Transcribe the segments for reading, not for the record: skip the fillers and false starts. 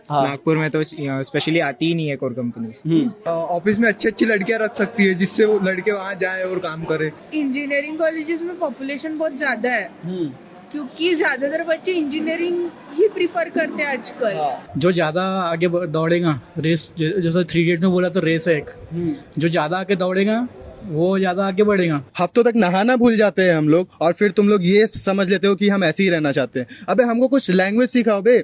हाँ। नागपुर में तो स्पेशली आती ही नहीं है कोर कंपनीज। ऑफिस में अच्छी अच्छी लड़कियां रख सकती है जिससे वो लड़के वहाँ जाए और काम करे। इंजीनियरिंग कॉलेजेस में पॉपुलेशन बहुत ज्यादा है क्योंकि ज्यादातर बच्चे इंजीनियरिंग ही प्रिफर करते हैं आजकल। जो ज्यादा आगे दौड़ेगा रेस, जैसे 3 इडियट में बोला तो रेस है एक, जो ज्यादा आगे दौड़ेगा वो ज्यादा आगे बढ़ेगा। हफ्तों तक नहाना भूल जाते हैं हम लोग और फिर तुम लोग ये समझ लेते हो कि हम ऐसे ही रहना चाहते हैं। अबे हमको कुछ लैंग्वेज सिखाओ बे।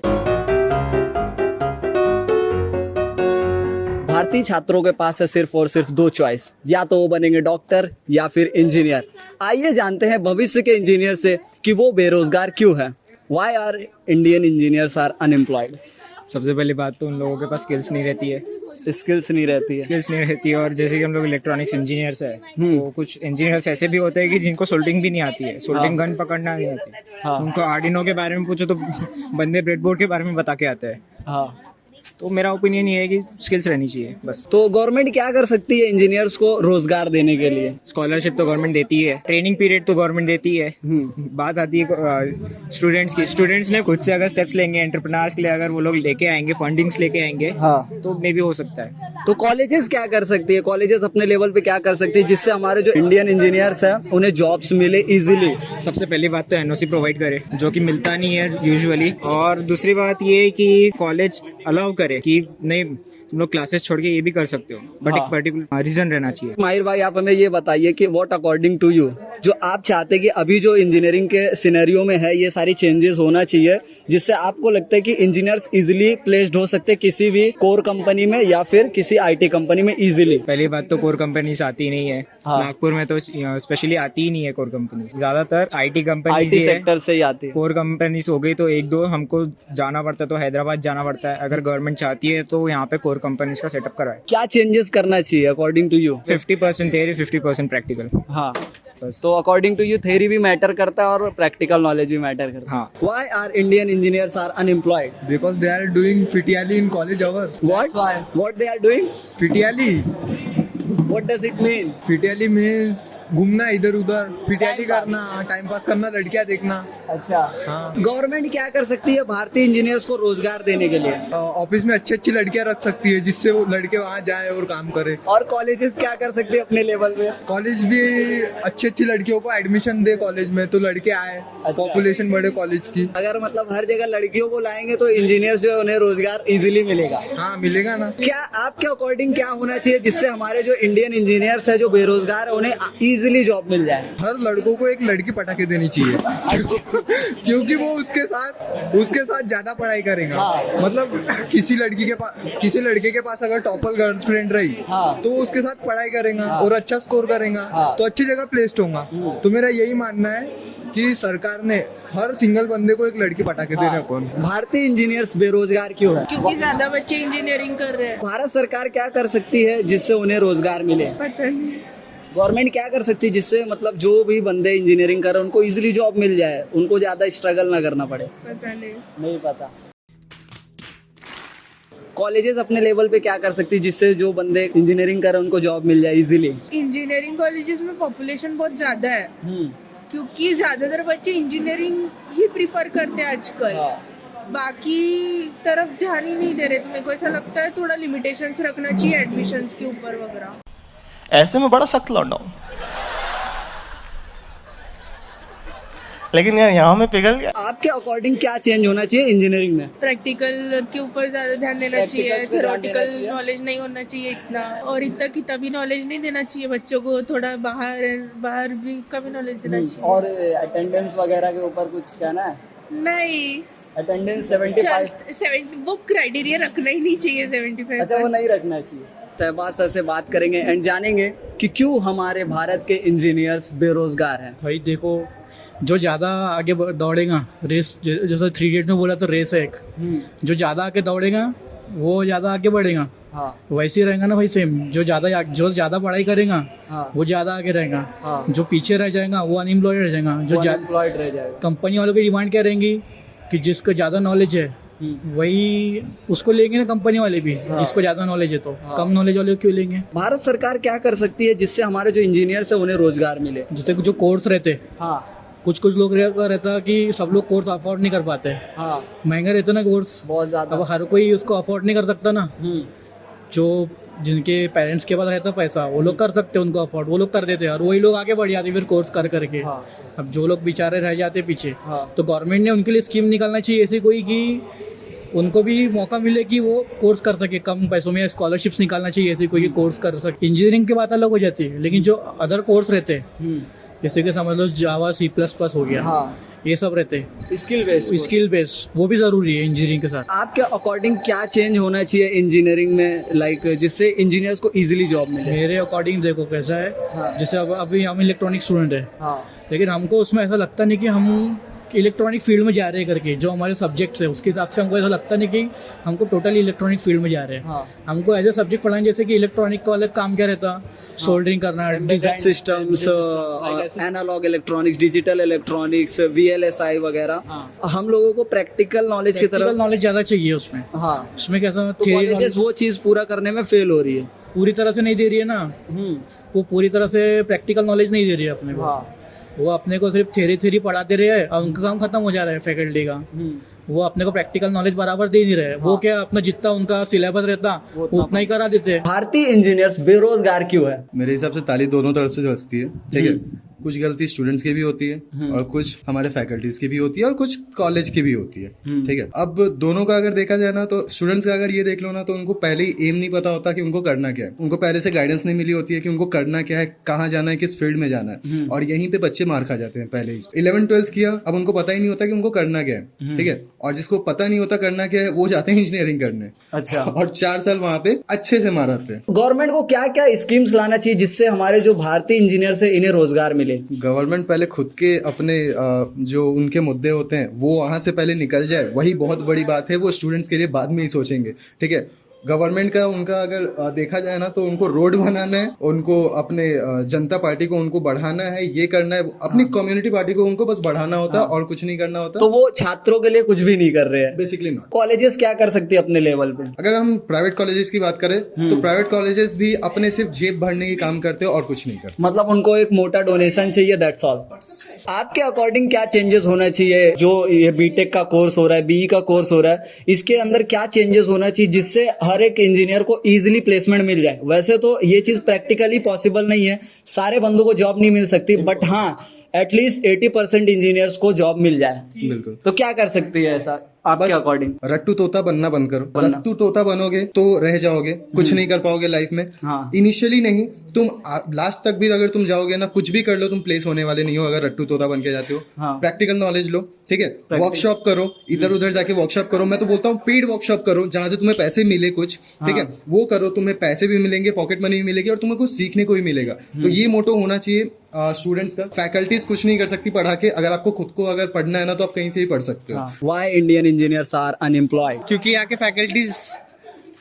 भारतीय छात्रों के पास है सिर्फ और सिर्फ 2 चॉइस, या तो वो बनेंगे डॉक्टर या फिर इंजीनियर। आइए जानते हैं भविष्य के इंजीनियर से कि वो बेरोजगार क्यों है। Why are Indian engineers are unemployed? सबसे पहली बात तो उन लोगों के पास स्किल्स नहीं रहती है। स्किल्स नहीं रहती है। और जैसे कि हम लोग इलेक्ट्रॉनिक्स इंजीनियर्स है तो कुछ इंजीनियर्स ऐसे भी होते हैं कि जिनको सोल्डरिंग भी नहीं आती है, सोल्डरिंग गन पकड़ना नहीं आती है। उनको आर्डिनो के बारे में पूछो तो बंदे ब्रेडबोर्ड के बारे में बता के आते हैं। तो मेरा ओपिनियन ये है कि स्किल्स रहनी चाहिए बस। तो गवर्नमेंट क्या कर सकती है इंजीनियर्स को रोजगार देने के लिए? स्कॉलरशिप तो गवर्नमेंट देती है, ट्रेनिंग पीरियड तो गवर्नमेंट देती है। बात आती है स्टूडेंट्स की। स्टूडेंट्स ने खुद से अगर स्टेप्स लेंगे एंटरप्रेन्योर्स के लिए, अगर वो लोग लेके आएंगे, फंडिंग्स लेके आएंगे तो मे भी हो सकता है। तो कॉलेजेस क्या कर सकती है? कॉलेजेस अपने लेवल पे क्या कर सकती है जिससे हमारे जो इंडियन इंजीनियर्स हैं उन्हें जॉब्स मिले इजीली? सबसे पहली बात तो एनओसी प्रोवाइड करे, जो कि मिलता नहीं है यूजुअली। और दूसरी बात ये है कि कॉलेज अलाउ करे कि नहीं तुम लोग क्लासेस छोड़ के ये भी कर सकते हो, बट एक पर्टिकुलर रीजन रहना चाहिए। माहिर भाई, आप हमें ये बताइए कि व्हाट अकॉर्डिंग टू यू, जो आप चाहते हैं कि अभी जो इंजीनियरिंग के सिनेरियो में है ये सारी चेंजेस होना चाहिए जिससे आपको लगता है कि इंजीनियर्स इजीली प्लेस्ड हो सकते हैं किसी भी कोर कंपनी में या फिर किसी आईटी कंपनी में इजीली? पहली बात तो कोर कंपनीज आती नहीं है। नागपुर में तो स्पेशली आती ही नहीं है कोर कंपनीज, ज्यादातर आईटी कंपनीज आईटी सेक्टर से ही आती है। कोर कंपनीज हो गई तो 1-2 हमको जाना पड़ता है, तो हैदराबाद जाना पड़ता है। अगर गवर्नमेंट चाहती है तो यहाँ पे कोर कंपनीज का सेटअप कराए। क्या चेंजेस करना चाहिए according to you? 50% theory 50% practical. हाँ, तो अकॉर्डिंग टू यू थ्योरी भी मैटर करता है और प्रैक्टिकल नॉलेज भी मैटर करता है। हाँ। Why are Indian engineers are unemployed? Because they are doing FITIALI in college hours. What they are doing? FITIALI. What does it mean? FITIALI means घूमना इधर उधर, FITIALI करना, टाइम पास करना, लड़कियां देखना। अच्छा, हाँ। गवर्नमेंट क्या कर सकती है भारतीय इंजीनियर्स को रोजगार देने के लिए? ऑफिस में अच्छी अच्छी लड़कियां रख सकती है जिससे वो लड़के वहाँ जाए और काम करे। और कॉलेजेस क्या कर सकते हैं अपने लेवल पे? कॉलेज भी अच्छी अच्छी लड़कियों को एडमिशन दे कॉलेज में तो लड़के आए, पॉपुलेशन बढ़े कॉलेज की। अगर मतलब हर जगह लड़कियों को लाएंगे तो इंजीनियर्स जो है उन्हें रोजगार इजीली मिलेगा। हाँ, मिलेगा ना। क्या आपके अकॉर्डिंग क्या होना चाहिए जिससे हमारे जो इंडियन इंजीनियर्स है जो बेरोजगार है उन्हें इजीली जॉब मिल जाए? हर लड़कों को एक लड़की पटा के देनी चाहिए क्योंकि वो उसके साथ ज्यादा पढ़ाई करेगा। मतलब किसी लड़के के पास अगर टॉपर गर्लफ्रेंड रही तो वो उसके साथ पढ़ाई करेगा और अच्छा स्कोर करेगा तो अच्छी जगह प्लेस्ड होगा। तो मेरा यही मानना है कि सरकार ने हर सिंगल बंदे को एक लड़की पटा के देना। कौन भारतीय इंजीनियर्स बेरोजगार क्यों है? क्योंकि ज्यादा बच्चे इंजीनियरिंग कर रहे हैं। भारत सरकार क्या कर सकती है जिससे उन्हें रोजगार मिले? पता नहीं गवर्नमेंट क्या कर सकती है जिससे मतलब जो भी बंदे इंजीनियरिंग कर रहे हैं उनको इजीली जॉब मिल जाए, उनको ज्यादा स्ट्रगल ना करना पड़े? पता नहीं पता। कॉलेजेस अपने लेवल पे क्या कर सकती है जिससे जो बंदे इंजीनियरिंग कर रहे हैं उनको जॉब मिल जाए इजीली? इंजीनियरिंग कॉलेजेस में पॉपुलेशन बहुत ज्यादा है क्योंकि ज्यादातर बच्चे इंजीनियरिंग ही प्रिफर करते हैं आजकल। बाकी तरफ ध्यान ही नहीं दे रहे। तो मेरे को ऐसा लगता है थोड़ा लिमिटेशंस रखना चाहिए एडमिशंस के ऊपर वगैरह। ऐसे में बड़ा सख्त लौंडा हूं, लेकिन यार यहाँ में पिघल गया। आपके अकॉर्डिंग क्या चेंज होना चाहिए इंजीनियरिंग में? प्रैक्टिकल के ऊपर ज्यादा ध्यान देना चाहिए, थ्योरेटिकल नॉलेज नहीं होना चाहिए इतना, और इतना किताबी नॉलेज नहीं देना चाहिए बच्चों को। थोड़ा बाहर भी का भी नॉलेज देना चाहिए। और अटेंडेंस वगैरह के ऊपर कुछ कहना है? नहीं, अटेंडेंस 75 वो क्राइटेरिया रखना ही नहीं चाहिए 75। अच्छा, वो नहीं रखना चाहिए। शहबाज सर से बात करेंगे एंड जानेंगे कि क्यों हमारे भारत के इंजीनियर्स बेरोजगार हैं। भाई देखो, जो ज़्यादा आगे दौड़ेगा रेस, जैसे 3 इडियट में बोला तो रेस है एक, जो ज़्यादा आगे दौड़ेगा वो ज़्यादा आगे बढ़ेगा। वैसे ही रहेगा ना भाई, सेम। जो ज़्यादा पढ़ाई करेगा वो ज़्यादा आगे रहेगा। जो पीछे रह जाएगा वो अनएम्प्लॉयड रह जाएगा। जो एम्प्लॉयड रह जाएगा। कंपनी वालों की डिमांड क्या रहेंगी कि जिसको ज़्यादा नॉलेज है वही उसको लेंगे ना कंपनी वाले भी। जिसको ज़्यादा नॉलेज है तो कम नॉलेज वाले क्यों लेंगे? भारत सरकार क्या कर सकती है जिससे हमारे जो इंजीनियर्स है उन्हें रोजगार मिले? जैसे जो कोर्स रहते कुछ कुछ लोग रहता कि सब लोग कोर्स अफोर्ड नहीं कर पाते। हाँ महंगा रहता ना कोर्स, बहुत ज्यादा। अब हर कोई उसको अफोर्ड नहीं कर सकता ना। जो जिनके पेरेंट्स के पास रहता पैसा वो लोग कर सकते हैं, उनको अफोर्ड वो लोग कर देते हैं, और वही लोग आगे बढ़ जाते फिर कोर्स कर करके। अब जो लोग बेचारे रह जाते पीछे, तो गवर्नमेंट ने उनके लिए स्कीम निकालना चाहिए ऐसी कोई कि उनको भी मौका मिले कि वो कोर्स कर सके कम पैसों में, स्कॉलरशिप्स निकालना चाहिए ऐसी कोई कोर्स कर सके। इंजीनियरिंग की बात अलग हो जाती है, लेकिन जो अदर कोर्स रहते हैं जैसे कि समझ लो जावा C++ हो गया, ये सब रहते हैं स्किल बेस्ड, वो भी जरूरी है इंजीनियरिंग के साथ। आपके अकॉर्डिंग क्या चेंज होना चाहिए इंजीनियरिंग में, लाइक जिससे इंजीनियर्स को इजीली जॉब मिले? मेरे अकॉर्डिंग देखो कैसा है, जैसे अब अभी हम इलेक्ट्रॉनिक स्टूडेंट है, लेकिन हमको उसमें ऐसा लगता नहीं कि हम इलेक्ट्रॉनिक फील्ड में जा रहे हैं करके, जो हमारे सब्जेक्ट्स है उसके हिसाब से हमको ऐसा लगता नहीं कि हमको टोटली इलेक्ट्रॉनिक फील्ड में जा रहे हैं। हमको ऐसे सब्जेक्ट पढ़ाएं जैसे कि इलेक्ट्रॉनिक का अलग काम क्या रहता, सोल्डरिंग करना, design systems, analogue electronics, digital electronics, VLSI वगैरह। हम लोगों को प्रैक्टिकल नॉलेज की तरफ नॉलेज ज़्यादा चाहिए उसमें। उसमें कैसा कॉलेजेस वो चीज़ पूरा करने में फेल हो रही है, पूरी तरह से नहीं दे रही है ना, वो पूरी तरह से प्रैक्टिकल नॉलेज नहीं दे रही है अपने को। वो अपने को सिर्फ थ्योरी पढ़ाते रहे और उनका काम खत्म हो जा रहा है फैकल्टी का। वो अपने को प्रैक्टिकल नॉलेज बराबर दे नहीं रहे। वो क्या अपना जितना उनका सिलेबस रहता वो उतना ही करा देते हैं। भारतीय इंजीनियर्स बेरोजगार क्यों है? मेरे हिसाब से ताली दोनों तरफ से बजती है, ठीक है। कुछ गलती स्टूडेंट्स की भी होती है और कुछ हमारे फैकल्टीज की भी होती है और कुछ कॉलेज की भी होती है, ठीक है। अब दोनों का अगर देखा जाए ना, तो स्टूडेंट्स का अगर ये देख लो ना, तो उनको पहले ही एम नहीं पता होता कि उनको करना क्या है। उनको पहले से गाइडेंस नहीं मिली होती है कि उनको करना क्या है, कहाँ जाना है, किस फील्ड में जाना है, और यहीं पे बच्चे मार खा जाते हैं पहले ही। 11th-12th किया, अब उनको पता ही नहीं होता कि उनको करना क्या है, ठीक है। और जिसको पता नहीं होता करना क्या है, वो जाते हैं इंजीनियरिंग करने। अच्छा। और 4 साल वहाँ पे अच्छे से मारते हैं। गवर्नमेंट को क्या क्या स्कीम्स लाना चाहिए जिससे हमारे जो भारतीय इंजीनियर्स है इन्हें रोजगार मिले? गवर्नमेंट पहले खुद के अपने जो उनके मुद्दे होते हैं वो वहाँ से पहले निकल जाए, वही बहुत बड़ी बात है। वो स्टूडेंट्स के लिए बाद में ही सोचेंगे, ठीक है। गवर्नमेंट का उनका अगर देखा जाए ना, तो उनको रोड बनाना है, उनको अपने जनता पार्टी को उनको बढ़ाना है, ये करना है, अपनी कम्युनिटी पार्टी को उनको बस बढ़ाना होता है और कुछ नहीं करना होता। तो वो छात्रों के लिए कुछ भी नहीं कर रहे हैं बेसिकली नॉट। कॉलेजेस क्या कर सकती है अपने लेवल पे? अगर हम प्राइवेट कॉलेजेस की बात करें तो प्राइवेट कॉलेजेस भी अपने सिर्फ जेब भरने की काम करते हैं और कुछ नहीं करते। मतलब उनको एक मोटा डोनेशन चाहिए, दैट्स ऑल। आपके अकॉर्डिंग क्या चेंजेस होना चाहिए? जो ये बीटेक का कोर्स हो रहा है, BE का कोर्स हो रहा है, इसके अंदर क्या चेंजेस होना चाहिए जिससे हर एक इंजीनियर को इजीली प्लेसमेंट मिल जाए? वैसे तो ये चीज प्रैक्टिकली पॉसिबल नहीं है, सारे बंदों को जॉब नहीं मिल सकती, बट हाँ एटलीस्ट 80% इंजीनियर्स को जॉब मिल जाए। बिल्कुल। तो क्या कर सकती है ऐसा आपके अकॉर्डिंग? रट्टू तोता बनना बंद करो। रट्टू तोता बनोगे तो रह जाओगे, कुछ नहीं कर पाओगे लाइफ में। इनिशियली नहीं, तुम लास्ट तक भी अगर तुम जाओगे ना, कुछ भी कर लो, तुम प्लेस होने वाले नहीं हो अगर रट्टू तोता बन के जाते हो। प्रैक्टिकल नॉलेज लो, ठीक है। वर्कशॉप करो, इधर उधर जाके वर्कशॉप करो। मैं तो बोलता हूँ पेड वर्कशॉप करो, जहां से तुम्हें पैसे मिले कुछ, ठीक है। वो करो, तुम्हें पैसे भी मिलेंगे, पॉकेट मनी भी मिलेगी और तुम्हें कुछ सीखने को भी मिलेगा। तो ये मोटो होना चाहिए स्टूडेंट्स का। फैकल्टीज कुछ नहीं कर सकती पढ़ा के। अगर आपको खुद को अगर पढ़ना है ना, तो आप कहीं से भी पढ़ सकते हो। Why Indian engineers are unemployed? क्योंकि यहाँ के फैकल्टीज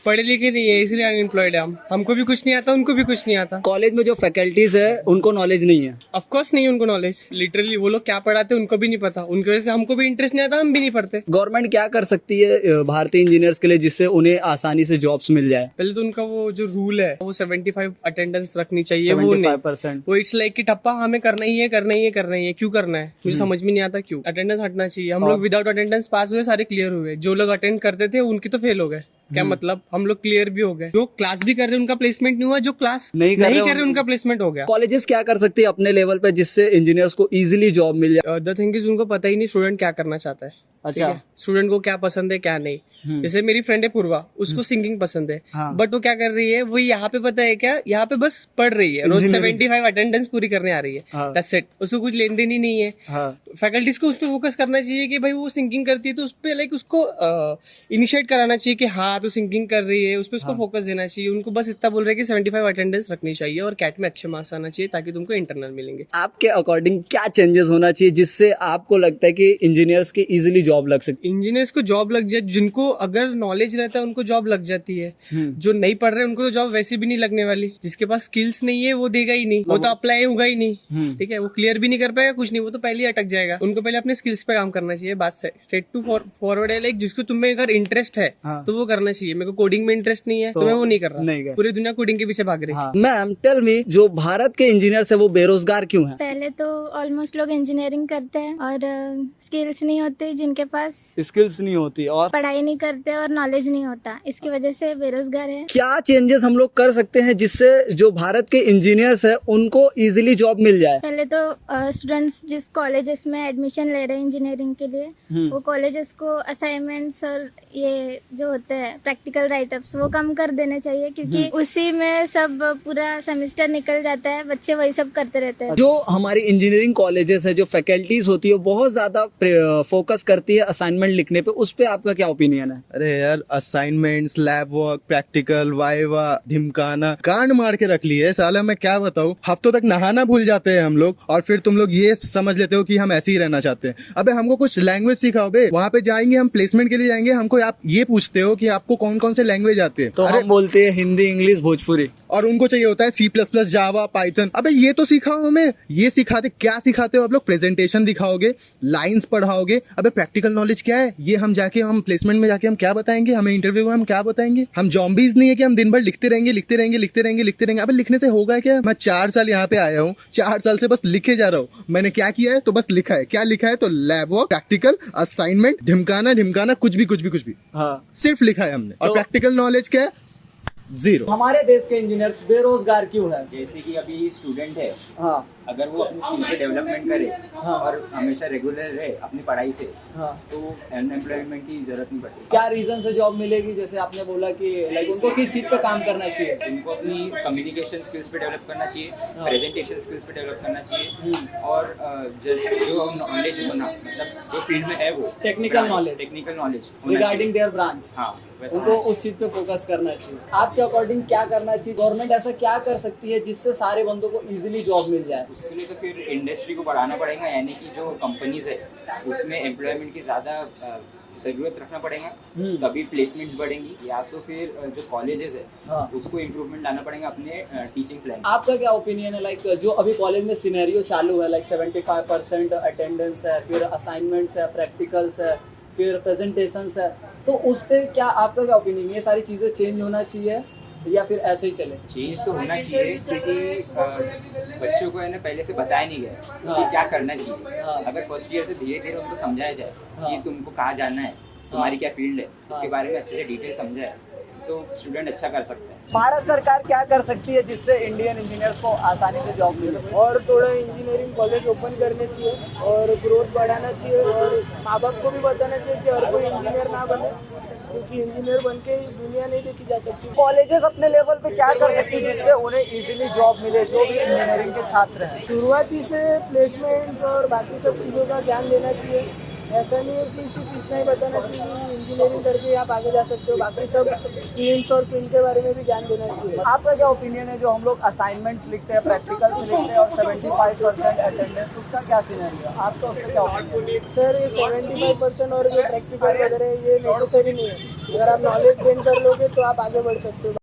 पढ़े लिखे नहीं है, इसलिए अनएम्प्लॉयड है हम। हमको भी कुछ नहीं आता, उनको भी कुछ नहीं आता। कॉलेज में जो फैकल्टीज है उनको नॉलेज नहीं है? ऑफ कोर्स नहीं उनको नॉलेज। लिटरली वो लोग क्या पढ़ाते हैं उनको भी नहीं पता, उनकी वजह से हमको भी इंटरेस्ट नहीं आता, हम भी नहीं पढ़ते। गवर्नमेंट क्या कर सकती है भारतीय इंजीनियर्स के लिए जिससे उन्हें आसानी से जॉब्स मिल जाए? पहले तो उनका वो जो रूल है वो 75 अटेंडेंस रखनी चाहिए। वो 75%। वो इट्स लाइक कि ठप्पा हमें करना ही है, करना ही है, करना ही है। क्यों करना है मुझे समझ में नहीं आता क्यों। अटेंडेंस हटना चाहिए। हम लोग विदाउट अटेंडेंस पास हुए, सारे क्लियर हुए। जो लोग अटेंड करते थे उनकी तो फेल हो गए। क्या मतलब? हम लोग क्लियर भी हो गए। जो क्लास भी कर रहे उनका प्लेसमेंट नहीं हुआ, जो क्लास नहीं कर रहे उनका प्लेसमेंट हो गया। कॉलेजेस क्या कर सकती है अपने लेवल पे जिससे इंजीनियर्स को इजीली जॉब मिल जाए? द थिंग इज उनको पता ही नहीं स्टूडेंट क्या करना चाहता है। अच्छा, स्टूडेंट को क्या पसंद है क्या नहीं। जैसे मेरी फ्रेंड है पूर्वा, उसको सिंगिंग पसंद है, बट वो क्या कर रही है, वो यहाँ पे पता है क्या, यहाँ पे बस पढ़ रही है, रोज 75 अटेंडेंस पूरी करने आ रही है, दैट्स इट। उसको कुछ लेन देन ही नहीं है। फैकल्टीज को उस पर फोकस करना चाहिए कि भाई वो सिंगिंग करती है तो उस पर लाइक उसको इनिशिएट कराना चाहिए कि हाँ तो सिंगिंग कर रही है, उस पर उसको फोकस देना चाहिए। उनको बस इतना बोल रहे हैं कि 75 अटेंडेंस रखनी चाहिए और कैट में अच्छे मार्क्स आना चाहिए ताकि तुमको इंटरनल मिलेंगे। आपके अकॉर्डिंग क्या चेंजेस होना चाहिए जिससे आपको लगता है कि इंजीनियर्स की इजीली जॉब लग सकती इंजीनियर्स को जॉब लग जाए, जिनको अगर नॉलेज रहता है उनको जॉब लग जाती है। जो नहीं पढ़ रहे उनको तो जॉब वैसे भी नहीं लगने वाली। जिसके पास स्किल्स नहीं है वो देगा ही नहीं, वो तो अप्लाई होगा ही नहीं। ठीक है, वो क्लियर भी नहीं कर पाएगा, कुछ नहीं, वो तो पहले ही अटक जाएगा। उनको पहले अपने स्किल्स पे काम करना चाहिए। बात से स्ट्रेट टू फॉरवर्ड है, लाइक जिसको तुम्हें अगर इंटरेस्ट है तो वो करना चाहिए। मेरे को कोडिंग में इंटरेस्ट नहीं है तो मैं वो नहीं कर रहा। पूरी दुनिया कोडिंग के पीछे भाग रही है। मैम टेल मी, जो भारत के इंजीनियर्स है वो बेरोजगार क्यों है? पहले तो ऑलमोस्ट लोग इंजीनियरिंग करते हैं और स्किल्स नहीं होती, जिनके पास स्किल्स नहीं होती और पढ़ाई नहीं करते और नॉलेज नहीं होता, इसकी वजह से बेरोजगार है। क्या चेंजेस हम लोग कर सकते हैं जिससे जो भारत के इंजीनियर्स है उनको इजीली जॉब मिल जाए? पहले तो स्टूडेंट्स जिस कॉलेजेस में एडमिशन ले रहे हैं इंजीनियरिंग के लिए, वो कॉलेजेस को असाइनमेंट्स और ये जो होते हैं प्रैक्टिकल राइटअप्स वो कम कर देने चाहिए, क्योंकि उसी में सब पूरा सेमेस्टर निकल जाता है, बच्चे वही सब करते रहते हैं। जो हमारी इंजीनियरिंग कॉलेजेस है, जो फैकल्टीज होती है, बहुत ज्यादा फोकस करती है असाइनमेंट लिखने पे, उस पे आपका क्या ओपिनियन है? अरे यार, assignments, lab work, practical, viva, ढिमकाना, कांड मार के रख लिए साला। मैं क्या बताऊं, हफ्तों तक नहाना भूल जाते हैं हम लोग और फिर तुम लोग ये समझ लेते हो कि हम ऐसे ही रहना चाहते हैं। अबे हमको कुछ लैंग्वेज सिखाओ बे। वहाँ पे जाएंगे हम, प्लेसमेंट के लिए जाएंगे, हमको आप ये पूछते हो कि आपको कौन कौन से लैंग्वेज आते हैं, तो हम बोलते हैं हिंदी, इंग्लिश, भोजपुरी, और उनको चाहिए होता है C++, जावा, पाइथन। अबे ये तो सिखाओ हमें, ये सिखाते क्या सिखाते हो आप लोग? प्रेजेंटेशन दिखाओगे, लाइंस पढ़ाओगे। अबे प्रैक्टिकल नॉलेज क्या है? ये हम जाके हम प्लेसमेंट में जाके हम क्या बताएंगे? हमें इंटरव्यू में हम क्या बताएंगे? हम जॉम्बीज नहीं है कि हम दिन भर लिखते रहेंगे लिखते रहेंगे लिखते रहेंगे लिखते रहेंगे। अबे लिखने से होगा क्या? मैं 4 साल यहाँ पे आया हूँ, 4 साल से बस लिखे जा रहा हूँ। मैंने क्या किया है? तो बस लिखा है। क्या लिखा है? तो लैब वर्क, प्रैक्टिकल, असाइनमेंट, ढिमकाना, कुछ भी हाँ, सिर्फ लिखा है हमने। और प्रैक्टिकल नॉलेज क्या है? जीरो। हमारे देश के इंजीनियर्स बेरोजगार क्यों है? जैसे कि अभी स्टूडेंट है, हाँ, अगर वो अपनी स्किल पे डेवलपमेंट करे और हमेशा रेगुलर रहे अपनी पढ़ाई से, तो अनएम्प्लॉयमेंट की जरूरत नहीं पड़ती। क्या रीजन से जॉब मिलेगी? जैसे आपने बोला कि लाइक उनको किस चीज पे काम करना चाहिए? उनको अपनी कम्युनिकेशन स्किल्स पे डेवलप करना चाहिए, प्रेजेंटेशन स्किल्स पे डेवलप करना चाहिए, और जो नॉलेज होना, मतलब जो फील्ड में है वो technical knowledge regarding their branch, हाँ, उनको उस चीज पे फोकस करना चाहिए। आपके अकॉर्डिंग क्या करना चाहिए? गवर्नमेंट ऐसा क्या कर सकती है जिससे सारे बंदों को इजीली जॉब मिल जाए? उसके लिए तो फिर इंडस्ट्री को बढ़ाना पड़ेगा, यानी कि जो कंपनीज है उसमें एम्प्लॉयमेंट की ज़्यादा ज़रूरत रखना पड़ेगा, तभी प्लेसमेंट्स बढ़ेंगी। या तो फिर जो कॉलेजेस है उसको इम्प्रूवमेंट लाना पड़ेगा अपने टीचिंग प्लान। आपका क्या ओपिनियन है? लाइक जो अभी कॉलेज में सिनेरियो चालू है, लाइक 75% अटेंडेंस है, फिर असाइनमेंट्स है, प्रैक्टिकल्स है, फिर प्रेजेंटेशंस है, तो उस पर क्या आपका क्या ओपिनियन? ये सारी चीज़ें चेंज होना चाहिए या फिर ऐसे ही चले? चेंज तो होना चाहिए, क्योंकि बच्चों को है ना पहले से बताया नहीं गया कि क्या करना चाहिए। अगर फर्स्ट ईयर से धीरे धीरे उनको समझाया जाए कि तुमको कहाँ जाना है, तुम्हारी क्या फील्ड है, उसके बारे में अच्छे से डिटेल समझाए, तो स्टूडेंट अच्छा कर सकता है। भारत सरकार क्या कर सकती है जिससे इंडियन इंजीनियर्स को आसानी से जॉब मिले? और थोड़ा इंजीनियरिंग कॉलेज ओपन करने चाहिए और ग्रोथ बढ़ाना चाहिए, और माँ बाप को भी बताना चाहिए कि हर कोई इंजीनियर ना बने, क्योंकि इंजीनियर बन के दुनिया नहीं देखी जा सकती। कॉलेजेस अपने लेवल पे क्या कर सकती है जिससे उन्हें इजीली जॉब मिले, जो भी इंजीनियरिंग के छात्र हैं? शुरुआती से प्लेसमेंट्स और बाकी सब चीज़ों का ध्यान देना चाहिए। ऐसा नहीं है कि सिर्फ इतना ही बताना चाहिए कि इंजीनियरिंग करके आप आगे जा सकते हो, बाकी सब स्ट्रीम्स और फील्ड के बारे में भी ध्यान देना चाहिए। आपका क्या ओपिनियन है? जो हम लोग असाइनमेंट्स लिखते हैं, प्रैक्टिकल्स लिखते हैं और 75% अटेंडेंस, उसका क्या सिनेरियो है? आपका उसका क्या ओपिनियन? सर, ये 75% और जो प्रैक्टिकल वगैरह ये नेसेसरी नहीं है। अगर आप नॉलेज गेन कर लोगे तो आप आगे बढ़ सकते हो।